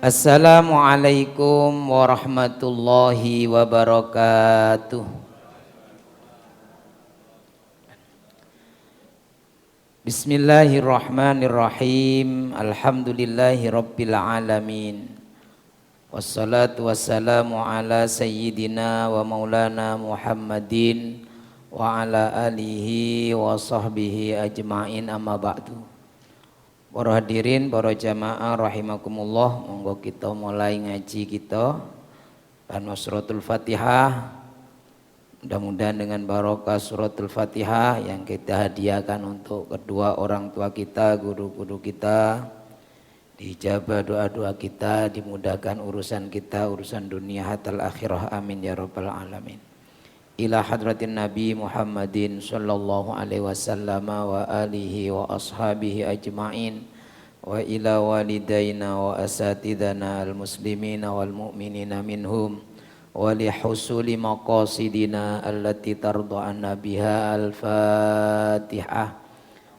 Assalamualaikum warahmatullahi wabarakatuh. Bismillahirrahmanirrahim. Alhamdulillahi rabbil alamin. Wassalatu wassalamu ala sayyidina wa maulana Muhammadin wa ala alihi wa sahbihi ajma'in, amma ba'du. Para hadirin, para jamaah rahimakumullah, monggo kita mulai ngaji kita karena suratul Fatihah. Mudah-mudahan dengan barokah suratul Fatihah yang kita hadiahkan untuk kedua orang tua kita, guru-guru kita, dijabah doa-doa kita, dimudahkan urusan kita, urusan dunia hatal akhirah, amin ya rabbal alamin. Ila hadratin Nabi Muhammadin sallallahu alaihi wasallam wa alihi wa ashabihi ajma'in, wa ila walidayna wa asatidana al-muslimina wal mu'minina minhum, wa li husuli maqasidina allati tarda'ana biha. Al-Fatihah.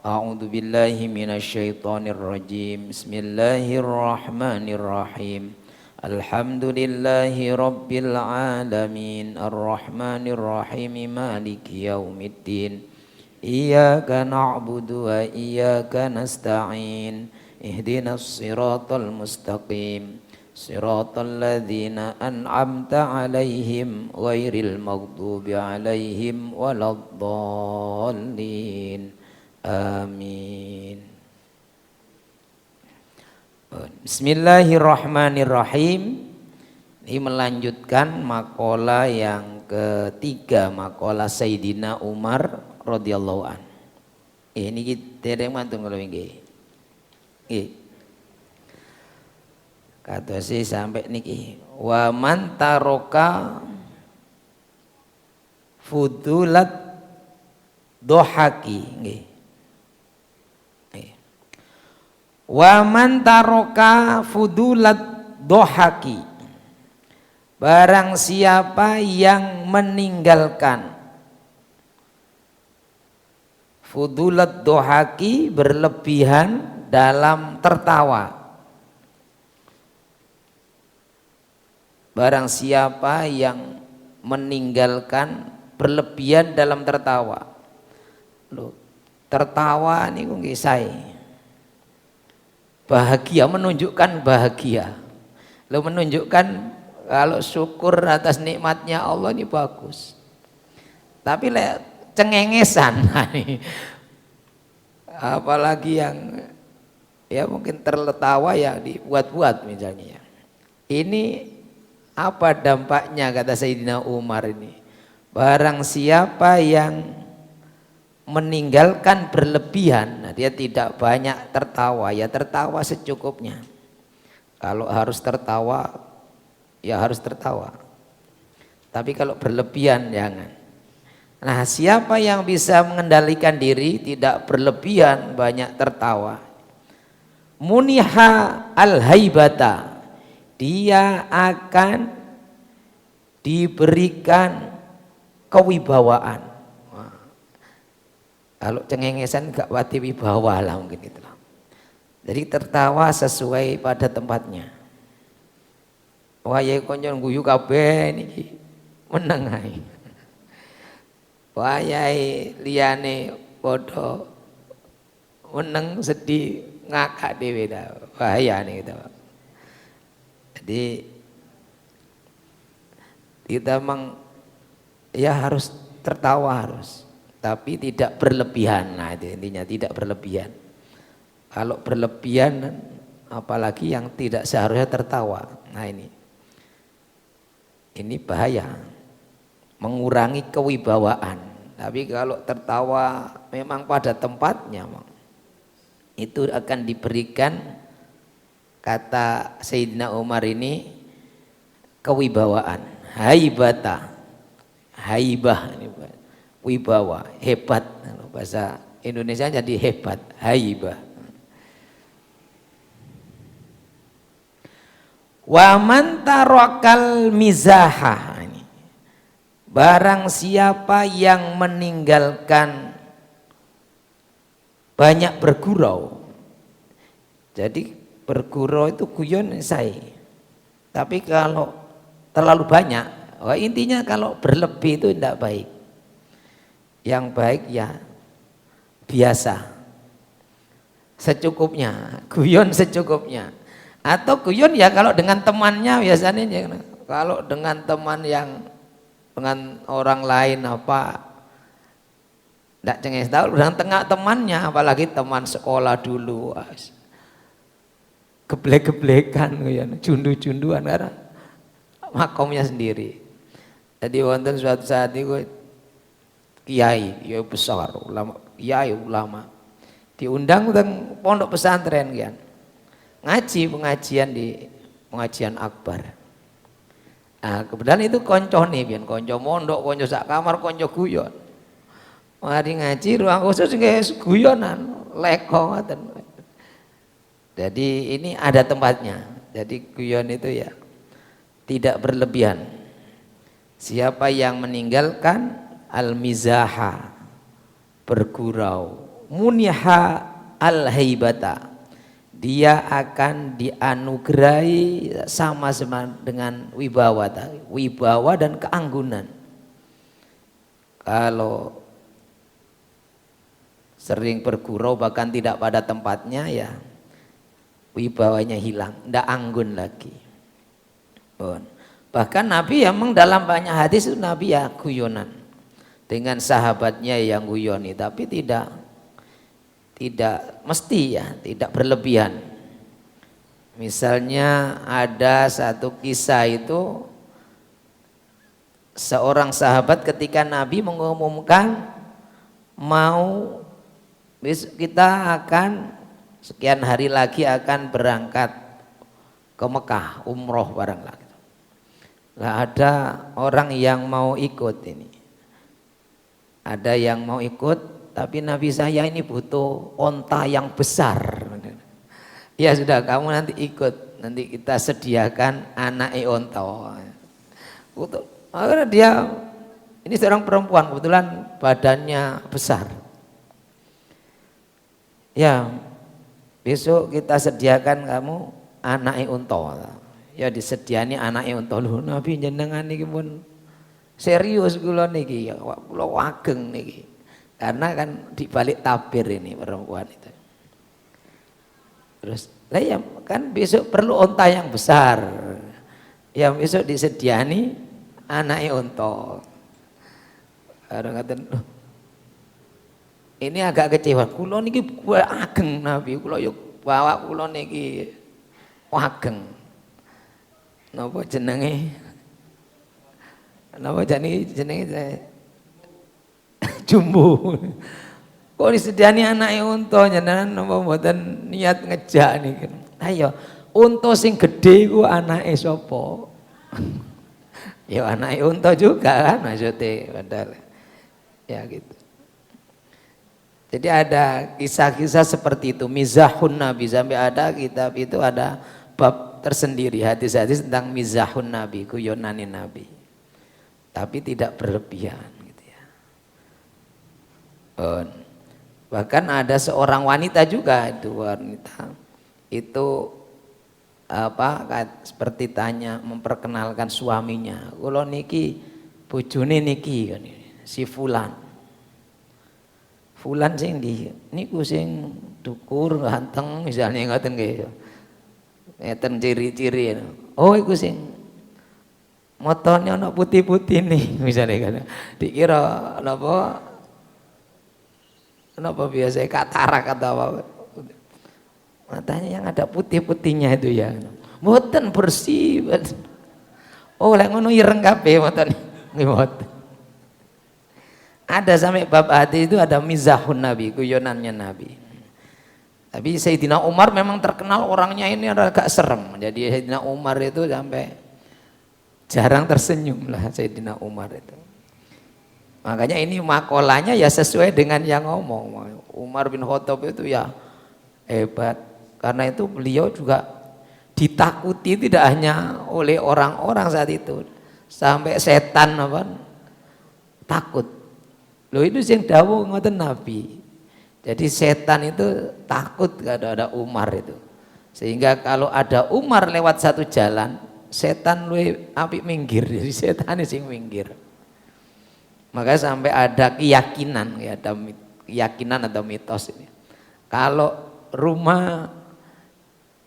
A'udzu billahi minasyaitonir rajim. Bismillahirrahmanirrahim. Alhamdulillahi rabbil alamin, arrahmanir rahim, maliki yaumiddin. Iyyaka na'budu wa iyyaka nasta'in. Ihdinas siratal mustaqim, siratal ladzina an'amta 'alaihim ghairil maghdubi 'alaihim waladdallin. Amin. Bismillahirrahmanirrahim. Ini melanjutkan makalah yang ketiga, makalah Sayyidina Umar radhiyallahu an. Ini kita yang mantun kalau ini. Kata si sampai niki. Wa man taroka fudulat dohaki. Wa man taroka fudulat dohaki, barang siapa yang meninggalkan fudulat dohaki, berlebihan dalam tertawa. Barang siapa yang meninggalkan berlebihan dalam tertawa. Loh, tertawa ini kok nggih bahagia, menunjukkan bahagia. Lalu menunjukkan kalau syukur atas nikmatnya Allah ini bagus. Tapi cengengesan, apalagi yang ya mungkin tertawa ya dibuat-buat misalnya. Ini apa dampaknya, kata Sayyidina Umar ini? Barang siapa yang meninggalkan berlebihan, nah dia tidak banyak tertawa, ya tertawa secukupnya. Kalau harus tertawa, ya harus tertawa. Tapi kalau berlebihan jangan. Nah, siapa yang bisa mengendalikan diri, tidak berlebihan, banyak tertawa, muniha al-haibata, dia akan diberikan kewibawaan. Kalau cengengesan gak wati wibawa lah mungkin gitu. Jadi tertawa sesuai pada tempatnya. Wah ya konyon guyu kabeh niki meneng ae. Wah ya liyane padha meneng sedih ngakak dhewe ta. Bahaya nih gitu. Jadi kita memang ya harus tertawa harus, tapi tidak berlebihan. Nah itu intinya, tidak berlebihan. Kalau berlebihan apalagi yang tidak seharusnya tertawa, nah ini bahaya, mengurangi kewibawaan. Tapi kalau tertawa memang pada tempatnya, itu akan diberikan, kata Sayyidina Umar ini, kewibawaan, haibata, haibah ini wibawa, hebat. Bahasa Indonesia jadi hebat, haibah. Wa man tarakal mizaha, barang siapa yang meninggalkan banyak bergurau. Jadi bergurau itu guyon saya. Tapi kalau terlalu banyak, intinya kalau berlebih itu tidak baik. Yang baik ya biasa, secukupnya, guyon secukupnya. Atau guyon ya kalau dengan temannya biasanya, kalau dengan teman yang dengan orang lain tidak cenges tahu, dengan tengah temannya, apalagi teman sekolah dulu, geblek-geblekan, jundu-junduan karena makomnya sendiri. Jadi wonten suatu saat itu kiai besar, ulama diundang teng pondok pesantren kan. Pengajian di pengajian akbar. Nah, kebetulan itu koncone pian, konco mondok, konco sak kamar, konco guyon. Mari ngaji ruang khusus nggih guyonan, leko ngoten. Jadi ini ada tempatnya. Jadi guyon itu ya tidak berlebihan. Siapa yang meninggalkan al-mizaha, bergurau, muniha al-haibata, dia akan dianugerahi sama dengan wibawa dan keanggunan. Kalau sering bergurau bahkan tidak pada tempatnya ya wibawanya hilang, tidak anggun lagi. Bahkan Nabi memang dalam banyak hadis itu Nabi ya guyonan dengan sahabatnya yang guyoni, tapi tidak mesti ya, tidak berlebihan. Misalnya ada satu kisah itu seorang sahabat ketika Nabi mengumumkan mau kita akan sekian hari lagi akan berangkat ke Mekah umroh barang lah. Nah, ada orang yang mau ikut ini. Ada yang mau ikut, tapi Nabi saya ini butuh onta yang besar. Ya sudah, kamu nanti ikut, nanti kita sediakan anak onta. Akhirnya dia, ini seorang perempuan, kebetulan badannya besar. Ya, besok kita sediakan kamu anak onta. Ya disediani anake unta lho, Nabi jenengan niki pun serius kula niki, kula wageng niki. Karena kan dibalik tabir ini perempuan itu. Terus lah ya kan besok perlu unta yang besar. Ya besok disediani anake unta. Orang ngaten, ini agak kecewa. Kula niki ageng Nabi, kula yuk bawa kula niki wageng. Napa jenenge? Napa jenenge jumbo. Kok disediani anake unta jenengan napa mboten niat ngejak niki. Ayo, unta sing gedhe iku anake sapa? Ya anake unta juga kan maksudnya padahal. Ya gitu. Jadi ada kisah-kisah seperti itu, mizahun Nabi, sampai ada kitab itu ada bab tersendiri, hadis-hadis tentang mizahun Nabi, guyonanin Nabi, tapi tidak berlebihan gitu ya. Bahkan ada seorang wanita juga, itu seperti tanya memperkenalkan suaminya, kula niki bojone niki kan, si fulan sing niku sing dukur ganteng misalnya ngoten nggih. Ngeten ciri-ciri. Oh iku sing motone ana putih-putih nih misalnya kan. Dikira napa biasa katarak atau apa. Matanya yang ada putih-putihnya itu ya. Mboten bersih. Oh lek ngono ireng kabeh mboten. Nggih mboten. Ada sampai bab hati itu ada mizahun Nabi, guyonannya Nabi. Tapi Sayyidina Umar memang terkenal orangnya ini agak serem. Jadi Sayyidina Umar itu sampai jarang tersenyum lah Sayyidina Umar itu. Makanya ini makolanya ya sesuai dengan yang ngomong. Umar bin Khattab itu ya hebat. Karena itu beliau juga ditakuti tidak hanya oleh orang-orang saat itu. Sampai setan takut. Loh itu yang dawuh ngoten Nabi. Jadi setan itu takut kalau ada Umar itu. Sehingga kalau ada Umar lewat satu jalan, setan luwih apik minggir, jadi setan sing minggir. Maka sampai ada keyakinan, ya, ada keyakinan atau mitos ini. Kalau rumah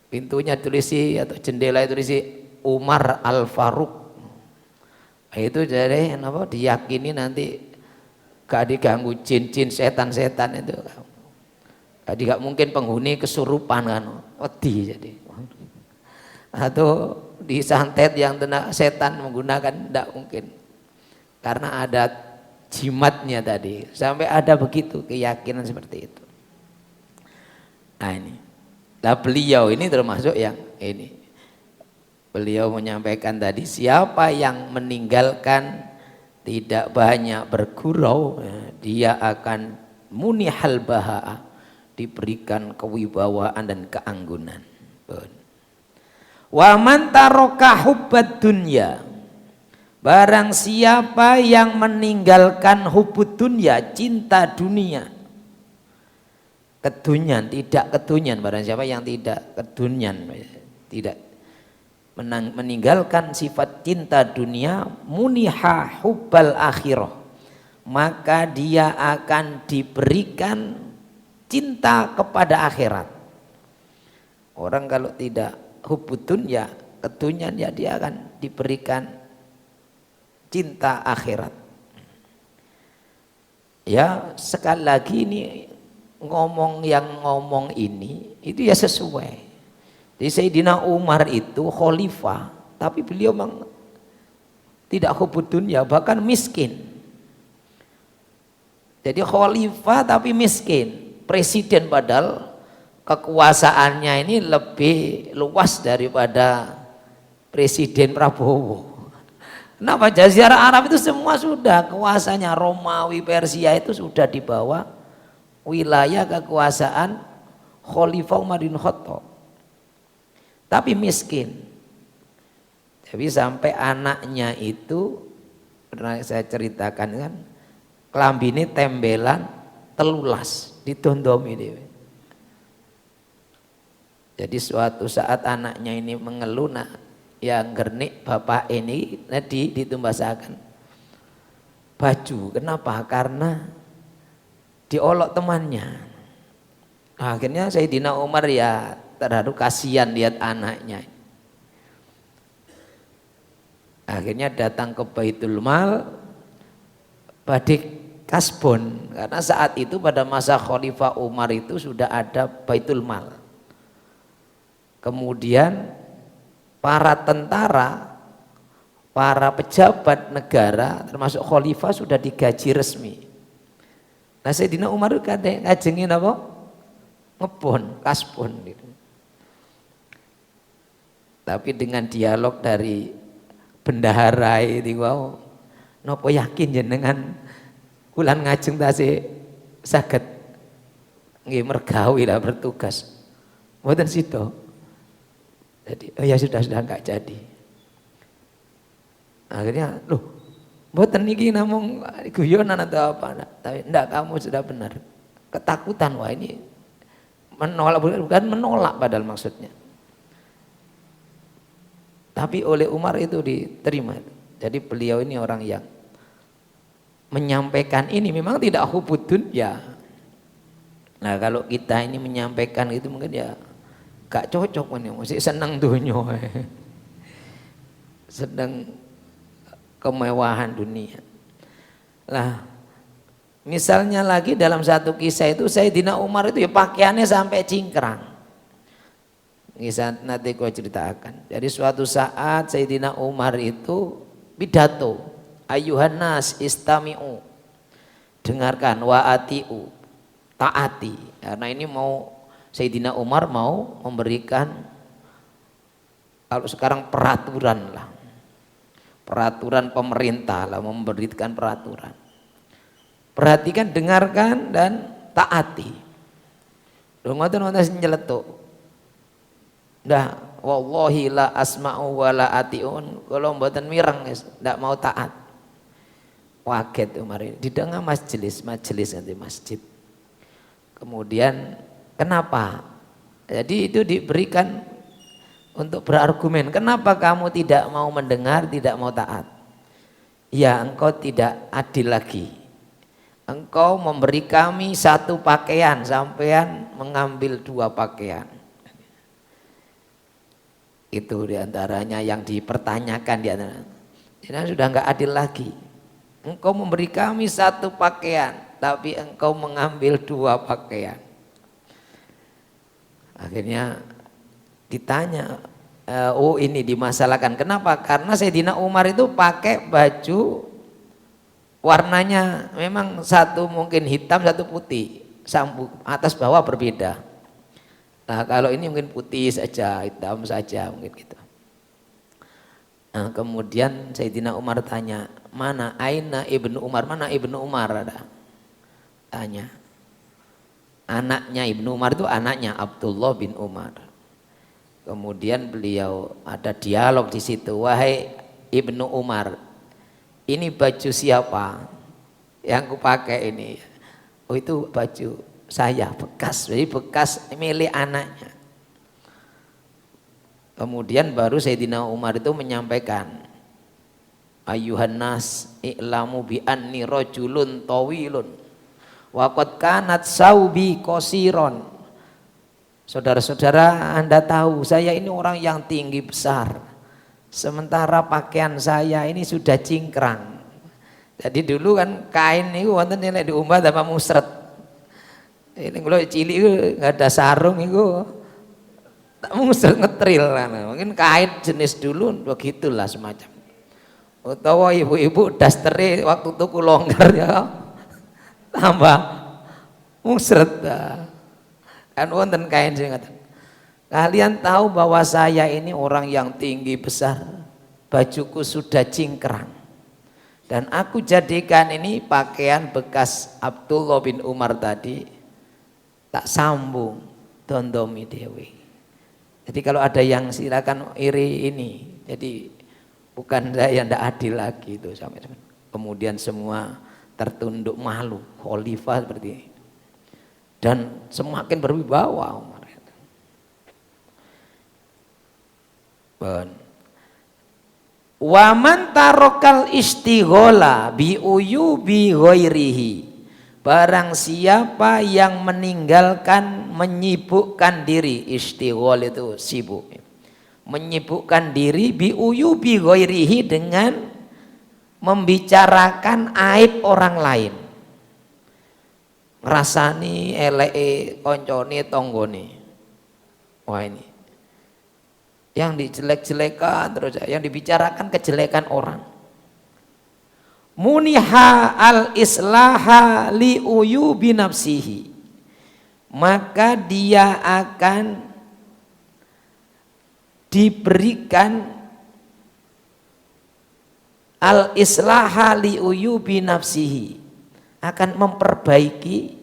pintunya tulisi atau jendela tulisi Umar Al-Faruq, itu jadi apa? Diyakini nanti gak diganggu jin-jin, setan-setan itu. Jadi gak mungkin penghuni kesurupan kan, wedi jadi. Atau disantet yang kena setan menggunakan, tidak mungkin. Karena ada jimatnya tadi, sampai ada begitu keyakinan seperti itu. Nah ini, nah beliau ini termasuk yang ini. Beliau menyampaikan tadi, siapa yang meninggalkan tidak banyak bergurau, dia akan munihal baha'a, diberikan kewibawaan dan keanggunan. Wa man taraka hubbad dunya, barang siapa yang meninggalkan hubbud dunya, cinta dunia, kedunian, tidak kedunian, barang siapa yang tidak kedunian, tidak meninggalkan sifat cinta dunia, muniha hubbal akhirah, maka dia akan diberikan cinta kepada akhirat. Orang kalau tidak hubbud dunya, kedunian, ya dia akan diberikan cinta akhirat. Ya sekali lagi ini ngomong ini itu ya sesuai. Jadi Sayyidina Umar itu khalifah, tapi beliau memang tidak hubbud dunya, bahkan miskin. Jadi khalifah tapi miskin, presiden padahal kekuasaannya ini lebih luas daripada Presiden Prabowo. Kenapa? Jazirah Arab itu semua sudah kuasanya, Romawi, Persia itu sudah di bawah wilayah kekuasaan Khalifah Umar bin Khattab. Tapi miskin. Jadi sampai anaknya itu pernah saya ceritakan kan, kelambine tembelan telulas ditondomi dewe. Jadi suatu saat anaknya ini mengeluh, nah yang gernik bapak ini tadi ditumbasakan baju. Kenapa? Karena diolok temannya. Nah, akhirnya Sayyidina Umar ya terharu, kasihan lihat anaknya. Akhirnya datang ke Baitul Mal badhe kasbon, karena saat itu pada masa Khalifah Umar itu sudah ada Baitul Mal. Kemudian para tentara, para pejabat negara termasuk khalifah sudah digaji resmi. Nah Sayyidina Umar itu ngajengin apa? Ngebon, kasbon gitu. Tapi dengan dialog dari bendahara itu, wow, nopo yakin jenengan kulan ngajeng tasih saged nggih mergawi lah bertugas. Mboten sida. Jadi oh ya sudah enggak jadi. Akhirnya loh, mboten niki namung guyonan atau apa? Tapi enggak, kamu sudah benar. Ketakutan, wah ini menolak, bukan menolak padahal maksudnya. Tapi oleh Umar itu diterima. Jadi beliau ini orang yang menyampaikan ini memang tidak hubbud dunya. Nah kalau kita ini menyampaikan itu mungkin ya gak cocok nih, mesti senang dunia, sedang kemewahan dunia. Lah, misalnya lagi dalam satu kisah itu Sayyidina Umar itu ya pakaiannya sampai cingkrang. Kisah nanti gue ceritakan. Jadi suatu saat Sayyidina Umar itu pidato, ayuhan nas istami'u, dengarkan, wa atiu, taati. Karena ini mau Sayyidina Umar mau memberikan, kalau sekarang peraturan lah, peraturan pemerintah lah, memberikan peraturan. Perhatikan, dengarkan dan taati. Lho ngoten-ngoten sing nyeletuk. Dah wallahi la asma'u wa la atiun, kalau mboten mireng ndak mau taat. Waget Umar ini di tengah majelis nanti masjid. Kemudian kenapa Jadi itu diberikan untuk berargumen. Kenapa kamu tidak mau mendengar, tidak mau taat? Ya, engkau tidak adil lagi. Engkau memberi kami satu pakaian, sampean mengambil dua pakaian. Itu diantaranya yang dipertanyakan di antara. Jadi sudah enggak adil lagi. Engkau memberi kami satu pakaian, tapi engkau mengambil dua pakaian. Akhirnya ditanya, oh ini dimasalahkan. Kenapa? Karena Sayyidina Umar itu pakai baju warnanya memang satu mungkin hitam, satu putih, atas bawah berbeda. Nah kalau ini mungkin putih saja, hitam saja mungkin gitu. Nah, kemudian Sayyidina Umar tanya, mana Aina Ibnu Umar, mana Ibnu Umar ada? Tanya. Anaknya Ibnu Umar itu anaknya Abdullah bin Umar. Kemudian beliau ada dialog di situ, wahai Ibnu Umar, ini baju siapa yang kupakai ini? Oh itu baju saya bekas, jadi bekas milik anaknya. Kemudian baru Sayyidina Umar itu menyampaikan, Ayyuhan nas i'lamu bi anni rajulun tawilun wa qad kanat saubi qasiron. Saudara-saudara, Anda tahu saya ini orang yang tinggi besar, sementara pakaian saya ini sudah cingkrang. Jadi dulu kan kain itu wonten nek diumbah sama musret. Ini kalau cilik itu nggak ada sarung itu tak musret ngetril kan. Mungkin kain jenis dulu begitulah semacam. Utawa ibu-ibu dastere waktu tuku longgar ya tambah musret. Kan wonten kain sing ngaten. Kalian tahu bahwa saya ini orang yang tinggi besar, bajuku sudah cingkrang. Dan aku jadikan ini pakaian bekas Abdullah bin Umar tadi, tak sambung dondomi dewi. Jadi kalau ada yang silakan iri ini, jadi bukan saya ndak adil lagi itu sampai. Kemudian semua tertunduk malu, khalifah seperti ini. Dan semakin berwibawa Umar. Wa man tarokal istighola bi uyubi ghairihi. Barang siapa yang meninggalkan menyibukkan diri, istighol itu sibuk. Menyibukkan diri bi uyubi ghairihi dengan membicarakan aib orang lain. Ngrasani eleke koncone tonggone. Wah ini yang dijelek-jelekan terus, yang dibicarakan kejelekan orang. Muniha al islaha li uyubi nafsihi, maka dia akan diberikan al islaha li uyubi nafsihi, akan memperbaiki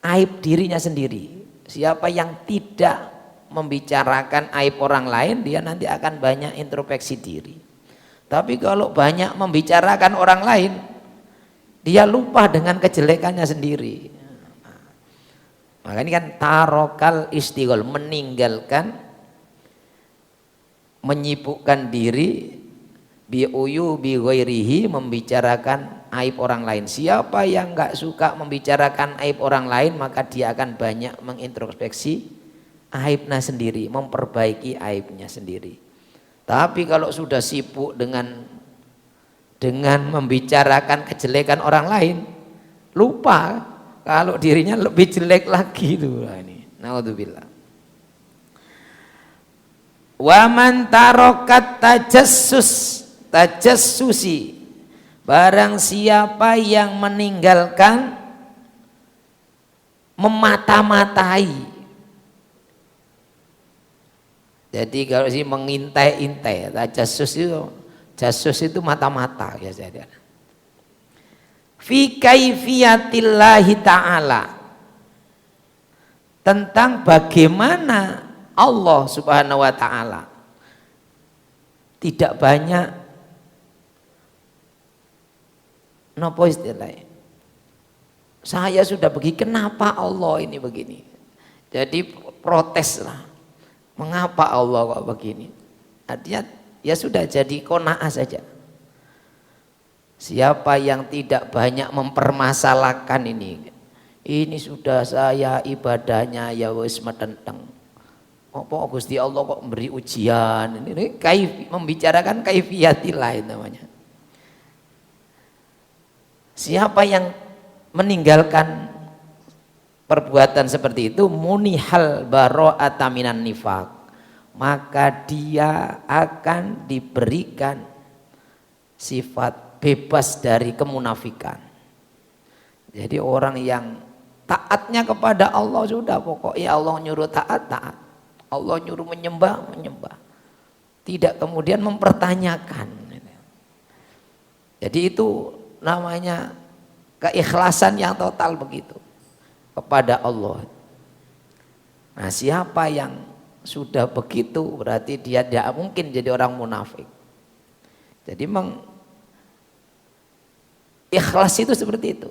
aib dirinya sendiri. Siapa yang tidak membicarakan aib orang lain, dia nanti akan banyak introspeksi diri. Tapi kalau banyak membicarakan orang lain, dia lupa dengan kejelekannya sendiri. Maka ini kan tarokal istighol, meninggalkan, menyibukkan diri biuyu bi ghairihi, membicarakan aib orang lain. Siapa yang enggak suka membicarakan aib orang lain, maka dia akan banyak mengintrospeksi aibnya sendiri, memperbaiki aibnya sendiri. Tapi kalau sudah sibuk dengan membicarakan kejelekan orang lain, lupa kalau dirinya lebih jelek lagi itu. Nah, ini naudzubillah. Wa man tarokat tajassusi, barang siapa yang meninggalkan memata-matai. Jadi kalau sih mengintai-intai, jasus itu mata-mata ya jadi. Fi kaifiyatillahi ta'ala, tentang bagaimana Allah Subhanahu wa taala. Tidak banyak nopo istilahnya. Saya sudah begini, kenapa Allah ini begini? Jadi protes lah. Mengapa Allah kok begini? Artinya ya sudah jadi qanaah saja. Siapa yang tidak banyak mempermasalahkan ini sudah saya ibadahnya ya wis metenteng. Apa Gusti Allah kok memberi ujian? Ini membicarakan kaifiyatillah namanya. Siapa yang meninggalkan perbuatan seperti itu, munihal bara'ata minan nifaq, maka dia akan diberikan sifat bebas dari kemunafikan. Jadi orang yang taatnya kepada Allah sudah, pokoknya Allah nyuruh taat, taat. Allah nyuruh menyembah, menyembah. Tidak kemudian mempertanyakan. Jadi itu namanya keikhlasan yang total begitu kepada Allah. Nah, siapa yang sudah begitu berarti dia tidak mungkin jadi orang munafik. Jadi ikhlas itu seperti itu.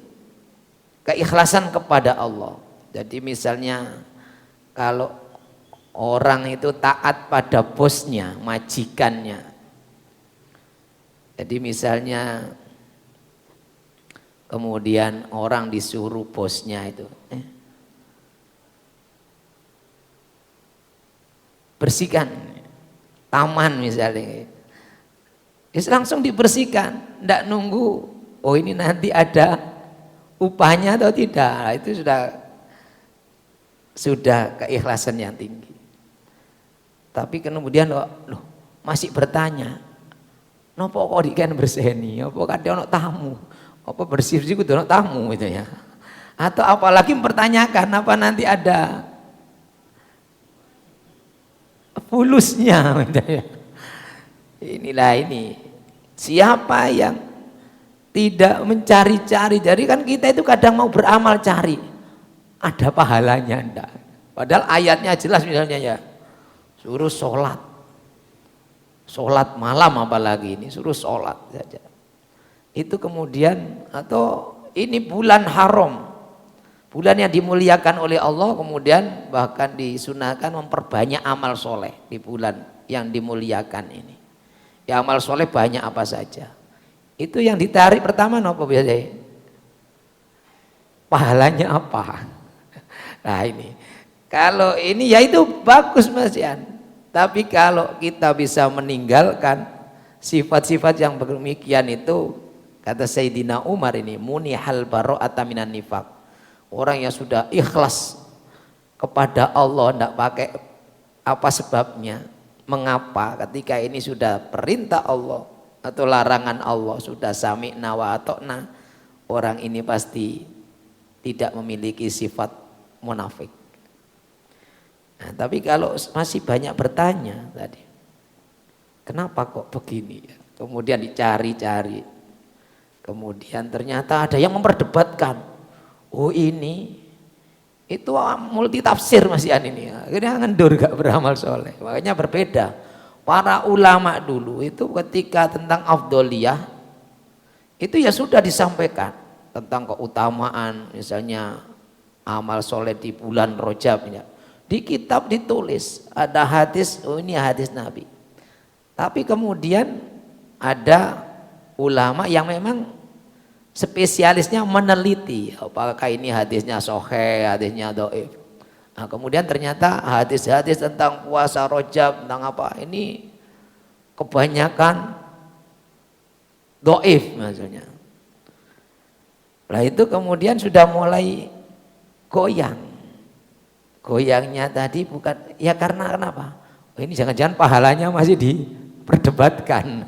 Keikhlasan kepada Allah. Jadi misalnya kalau orang itu taat pada bosnya, majikannya. Jadi misalnya kemudian orang disuruh bosnya itu bersihkan taman misalnya, langsung dibersihkan, tidak nunggu oh ini nanti ada upahnya atau tidak. Itu sudah keikhlasan yang tinggi. Tapi kemudian loh masih bertanya, nopo kok dikan berseni, apa kadang ono tamu, apa bersih-bersih kudu ono tamu itu ya. Atau apalagi mempertanyakan apa nanti ada fulusnya gitu ya. Inilah ini. Siapa yang tidak mencari-cari, jadi kan kita itu kadang mau beramal cari ada pahalanya enggak. Padahal ayatnya jelas misalnya ya. Suruh sholat malam apalagi ini suruh sholat saja. Itu kemudian atau ini bulan haram, bulan yang dimuliakan oleh Allah, kemudian bahkan disunahkan memperbanyak amal soleh di bulan yang dimuliakan ini. Ya amal soleh banyak apa saja. Itu yang ditarik pertama apa biasanya? Pahalanya apa? Nah ini. Kalau ini ya itu bagus Mas Yan. Tapi kalau kita bisa meninggalkan sifat-sifat yang demikian itu, kata Sayyidina Umar ini, munihal bara'ata minan nifaq. Orang yang sudah ikhlas kepada Allah, tidak pakai apa sebabnya, mengapa ketika ini sudah perintah Allah atau larangan Allah, sudah sami'na wa ata'na, orang ini pasti tidak memiliki sifat munafik. Nah, tapi kalau masih banyak bertanya tadi, kenapa kok begini? Kemudian dicari-cari, kemudian ternyata ada yang memperdebatkan. Oh ini, itu multi tafsir Mas Yan ini. Akhirnya ngendur gak beramal soleh. Makanya berbeda. Para ulama dulu itu ketika tentang afdoliyah, itu ya sudah disampaikan tentang keutamaan, misalnya amal soleh di bulan Rajab ya. Di kitab ditulis ada hadis, oh ini hadis Nabi. Tapi kemudian ada ulama yang memang spesialisnya meneliti apakah ini hadisnya sahih, hadisnya dhaif. Nah, kemudian ternyata hadis-hadis tentang puasa Rajab, tentang apa ini kebanyakan dhaif maksudnya. Lah itu kemudian sudah mulai goyang. Goyangnya tadi bukan ya karena kenapa? Oh, ini jangan-jangan pahalanya masih diperdebatkan.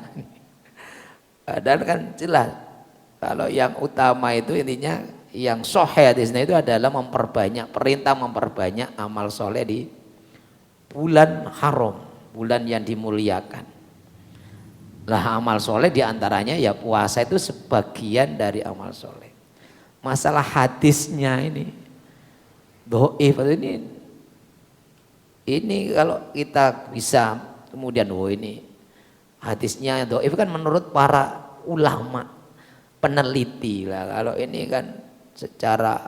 Padahal kan jelas kalau yang utama itu intinya yang sahih hadisnya itu adalah memperbanyak, perintah memperbanyak amal soleh di bulan haram, bulan yang dimuliakan. Lah amal soleh diantaranya ya puasa itu sebagian dari amal soleh. Masalah hadisnya ini dhaif ini kalau kita bisa kemudian ini hadisnya dhaif kan menurut para ulama peneliti lah. Kalau ini kan secara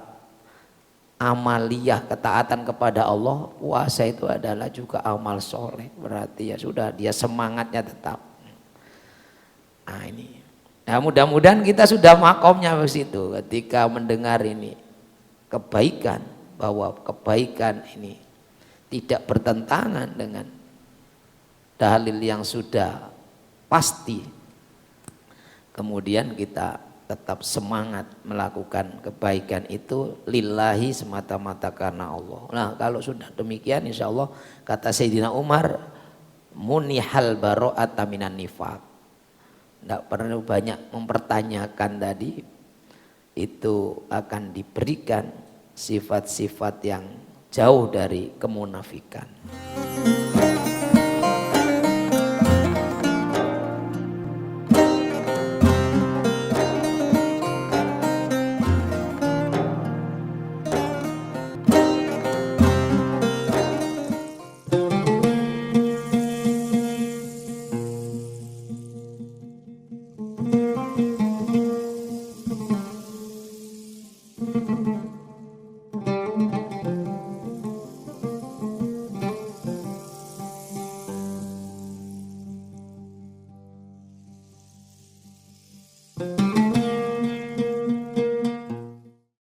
amaliyah ketaatan kepada Allah, puasa itu adalah juga amal soleh. Berarti ya sudah, dia semangatnya tetap. Nah ini, nah mudah-mudahan kita sudah makomnya ke situ ketika mendengar ini kebaikan, bahwa kebaikan ini tidak bertentangan dengan dalil yang sudah pasti. Kemudian kita tetap semangat melakukan kebaikan itu lillahi semata-mata karena Allah. Nah kalau sudah demikian insya Allah kata Sayyidina Umar, munihal baro'ata minan nifaq. Tidak perlu banyak mempertanyakan tadi, itu akan diberikan sifat-sifat yang jauh dari kemunafikan.